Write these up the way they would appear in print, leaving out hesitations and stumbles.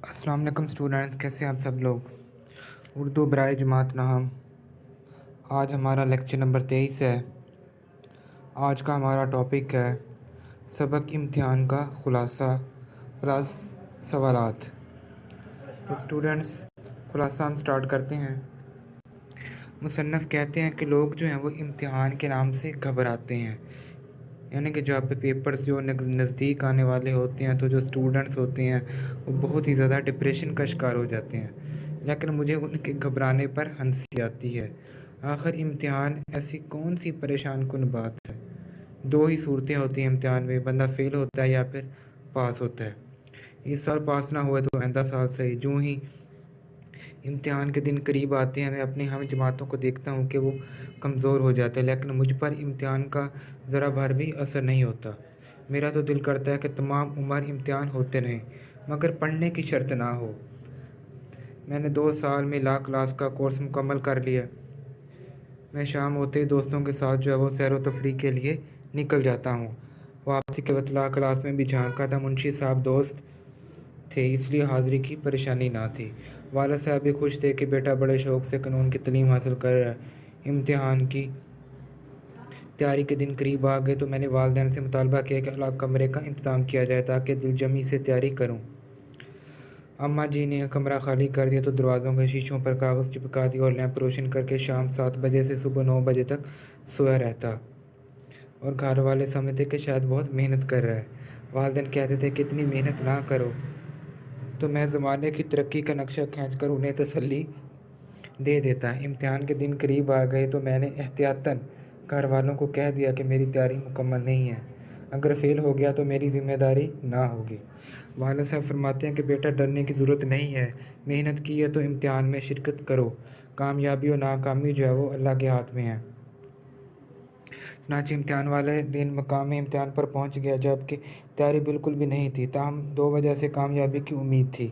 अस्सलाम वालेकुम स्टूडेंट्स, कैसे हैं आप सब लोग। उर्दू बराए जमात नाहम। आज हमारा लेक्चर नंबर 23 है। आज का हमारा टॉपिक है सबक इम्तिहान का खुलासा प्लस सवालात। तो स्टूडेंट्स, खुलासा हम स्टार्ट करते हैं। मुसन्नफ़ कहते हैं कि लोग जो हैं वो इम्तिहान के नाम से घबराते हैं, यानी कि जब पे पेपर्स जो नज़दीक आने वाले होते हैं तो जो स्टूडेंट्स होते हैं वो बहुत ही ज़्यादा डिप्रेशन का शिकार हो जाते हैं। लेकिन मुझे उनके घबराने पर हंसी आती है। आखिर इम्तिहान ऐसी कौन सी परेशान कुन बात है। दो ही सूरतें होती हैं इम्तिहान में, बंदा फ़ेल होता है या फिर पास होता है। इस साल पास ना हुआ तो आइंदा साल सही। जो ही इम्तिहान के दिन करीब आते हैं मैं अपनी हम जमातों को देखता हूँ कि वो कमज़ोर हो जाते हैं, लेकिन मुझ पर इम्तिहान का ज़रा भर भी असर नहीं होता। मेरा तो दिल करता है कि तमाम उम्र इम्तिहान होते रहें, मगर पढ़ने की शर्त ना हो। मैंने 2 साल में ला क्लास का कोर्स मुकम्मल कर लिया। मैं शाम होते ही दोस्तों के साथ जो है वो सैर व तफरीह के लिए निकल जाता हूँ। वापसी के वक्त ला क्लास में भी झांका था। मुंशी साहब दोस्त थे, इसलिए हाज़िरी की परेशानी ना थी। वालिद साहब भी खुश थे कि बेटा बड़े शौक़ से कानून की तालीम हासिल कर रहा है। इम्तिहान की तैयारी के दिन करीब आ गए तो मैंने वालिदैन से मुतालबा किया कि अलग कमरे का इंतज़ाम किया जाए ताकि दिलजमी से तैयारी करूँ। अम्मा जी ने कमरा खाली कर दिया तो दरवाज़ों के शीशों पर कागज़ चिपका दिया और लैंप रोशन करके शाम 7 बजे से सुबह 9 बजे तक सोया रहता। और घर वाले समझते कि शायद बहुत मेहनत कर रहा है। वालिदैन कहते थे कि इतनी मेहनत ना करो। तो मैं ज़माने की तरक्की का नक्शा खींच कर उन्हें तसल्ली दे देता। इम्तिहान के दिन करीब आ गए तो मैंने एहतियातन घर वालों को कह दिया कि मेरी तैयारी मुकम्मल नहीं है। अगर फ़ेल हो गया तो मेरी ज़िम्मेदारी ना होगी। वालिद साहब फरमाते हैं कि बेटा डरने की ज़रूरत नहीं है, मेहनत की है तो इम्तिहान में शिरकत करो। कामयाबी और नाकामी जो है वो अल्लाह के हाथ में है। चनांचे इम्तिहान वाले दिन मकाम इम्तिहान पर पहुंच गया, जबकि तैयारी बिल्कुल भी नहीं थी। ताहम 2 वजह से कामयाबी की उम्मीद थी।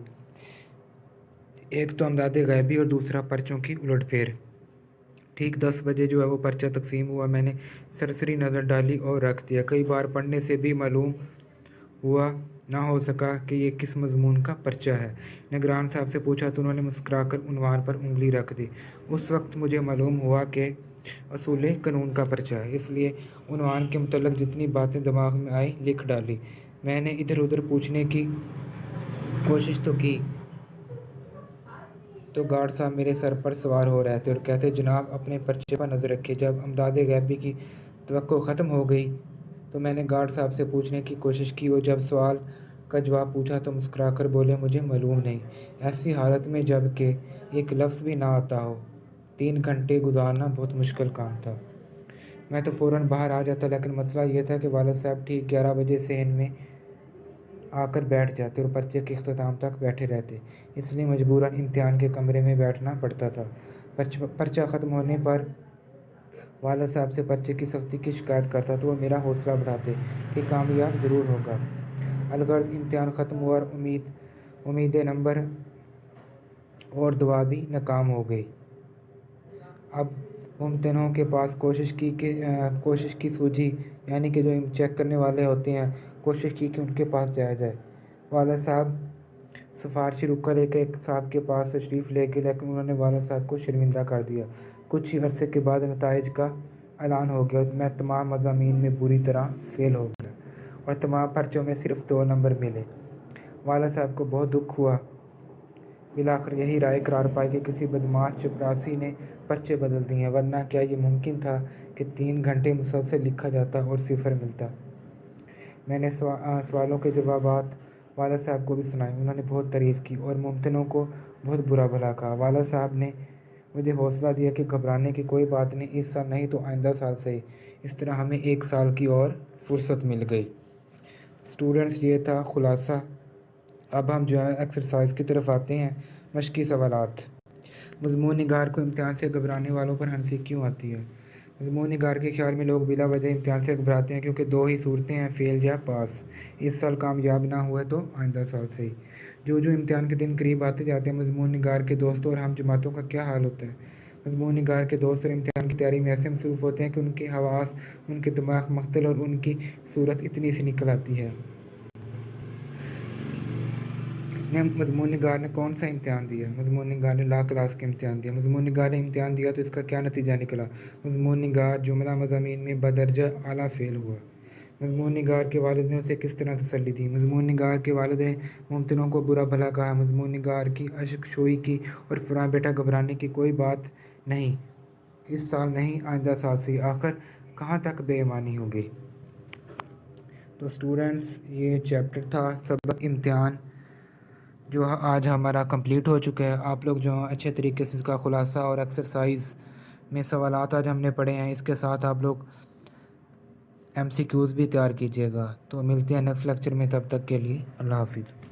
एक तो अमदाद गैबी और दूसरा पर्चों की उलटफेर। ठीक 10 बजे जो है वो पर्चा तकसीम हुआ। मैंने सरसरी नज़र डाली और रख दिया। कई बार पढ़ने से भी मालूम हुआ ना हो सका कि ये किस मज़मून का पर्चा है। निगरान साहब से पूछा तो उन्होंने मुस्कुराकर उन्वान पर उंगली रख दी। उस वक्त मुझे मालूम हुआ कि असूल कानून का पर्चा है, इसलिए उन्वान के मुतल्लिक़ जितनी बातें दिमाग में आई लिख डाली। मैंने इधर उधर पूछने की कोशिश तो की तो गार्ड साहब मेरे सर पर सवार हो रहे थे और कहते, जनाब अपने पर्चे पर नज़र रखिए। जब अमदाद गैबी की तवक्को ख़त्म हो गई तो मैंने गार्ड साहब से पूछने की कोशिश की और जब सवाल का जवाब पूछा तो मुस्कुराकर बोले, मुझे मालूम नहीं। ऐसी हालत में जब कि एक लफ्ज़ भी ना आता हो, 3 घंटे गुजारना बहुत मुश्किल काम था। मैं तो फ़ौरन बाहर आ जाता, लेकिन मसला ये था कि वालिद साहब ठीक 11 बजे सहन में आकर बैठ जाते और पर्चे के इख्तिताम तक बैठे रहते, इसलिए मजबूरन इम्तिहान के कमरे में बैठना पड़ता था। पर्चा ख़त्म होने पर वालिद साहब से पर्चे की सख्ती की शिकायत करता तो वो मेरा हौसला बढ़ाते कि कामयाब ज़रूर होगा। अलगर्ज इम्तिहान ख़त्म हुआ और उम्मीद नंबर और दुआ भी नाकाम हो गई। अब मुमतहनों के पास कोशिश की सूझी, यानी कि जो चेक करने वाले होते हैं, कोशिश की कि उनके पास जाया जाए। वालिद साहब सिफारशी रुका लेकर एक साहब के पास तशरीफ़ ले गए, लेकिन उन्होंने वालिद साहब को शर्मिंदा कर दिया। कुछ ही अरसे के बाद नताइज का ऐलान हो गया और मैं तमाम मज़ामीन में बुरी तरह फ़ेल हो गया और तमाम पर्चों में सिर्फ़ 2 नंबर मिले। वालिद साहब को बहुत दुख हुआ। बिलाखिर यही राय करार पाई कि किसी बदमाश चपरासी ने पर्चे बदल दिए हैं, वरना क्या ये मुमकिन था कि 3 घंटे मुसलसल लिखा जाता और सिफ़र मिलता। मैंने सवालों के जवाबात वालिद साहब को भी सुनाए। उन्होंने बहुत तारीफ़ की और मुमतहनों को बहुत बुरा भला कहा। वालिद साहब ने मुझे हौसला दिया कि घबराने की कोई बात नहीं, इस साल नहीं तो आइंदा साल सही। इस तरह हमें 1 साल की और फुर्सत मिल गई। स्टूडेंट्स, ये था खुलासा। अब हम जो है एक्सरसाइज की तरफ आते हैं। मश्की सवालात। मज़मून निगार को इम्तिहान से घबराने वालों पर हंसी क्यों आती है। मज़मून निगार के ख्याल में लोग बिला वजह इम्तिहान से घबराते हैं क्योंकि 2 ही सूरतें हैं, फ़ेल या पास। इस साल कामयाब ना हुआ तो आइंदा साल सही। जो इम्तिहान के दिन करीब आते जाते हैं, मज़मून निगार के दोस्तों और हम जमातों का क्या हाल होता है। मज़मून निगार के दोस्त और इम्तिहान की तैयारी में ऐसे मसरूफ़ होते हैं कि उनके हवास, उनके दिमाग मख्तल और उनकी सूरत इतनी सी निकल आती है। مضمون نگار نے کون سا امتحان دیا؟ مضمون نگار نے لا کلاس کا امتحان دیا۔ مضمون نگار نے امتحان دیا تو اس کا کیا نتیجہ نکلا؟ مضمون نگار جملہ مضامین میں بدرجہ اعلیٰ فیل ہوا۔ مضمون نگار کے والد نے اسے کس طرح تسلی دی؟ مضمون نگار کے والد نے ممتحنوں کو برا بھلا کہا۔ مضمون نگار کی اشک شوئی کی اور فلاں بیٹا گھبرانے کی کوئی بات نہیں، اس سال نہیں آئندہ سال سے۔ آخر کہاں تک بے ایمانی ہوگی؟ تو اسٹوڈنٹس، یہ چیپٹر تھا سبق امتحان، جو آج ہمارا کمپلیٹ ہو چکا ہے۔ آپ لوگ جو اچھے طریقے سے اس کا خلاصہ اور ایکسرسائز میں سوالات آج ہم نے پڑھے ہیں، اس کے ساتھ آپ لوگ ایم سی کیوز بھی تیار کیجیے گا۔ تو ملتے ہیں نیکسٹ لیکچر میں، تب تک کے لیے اللہ حافظ۔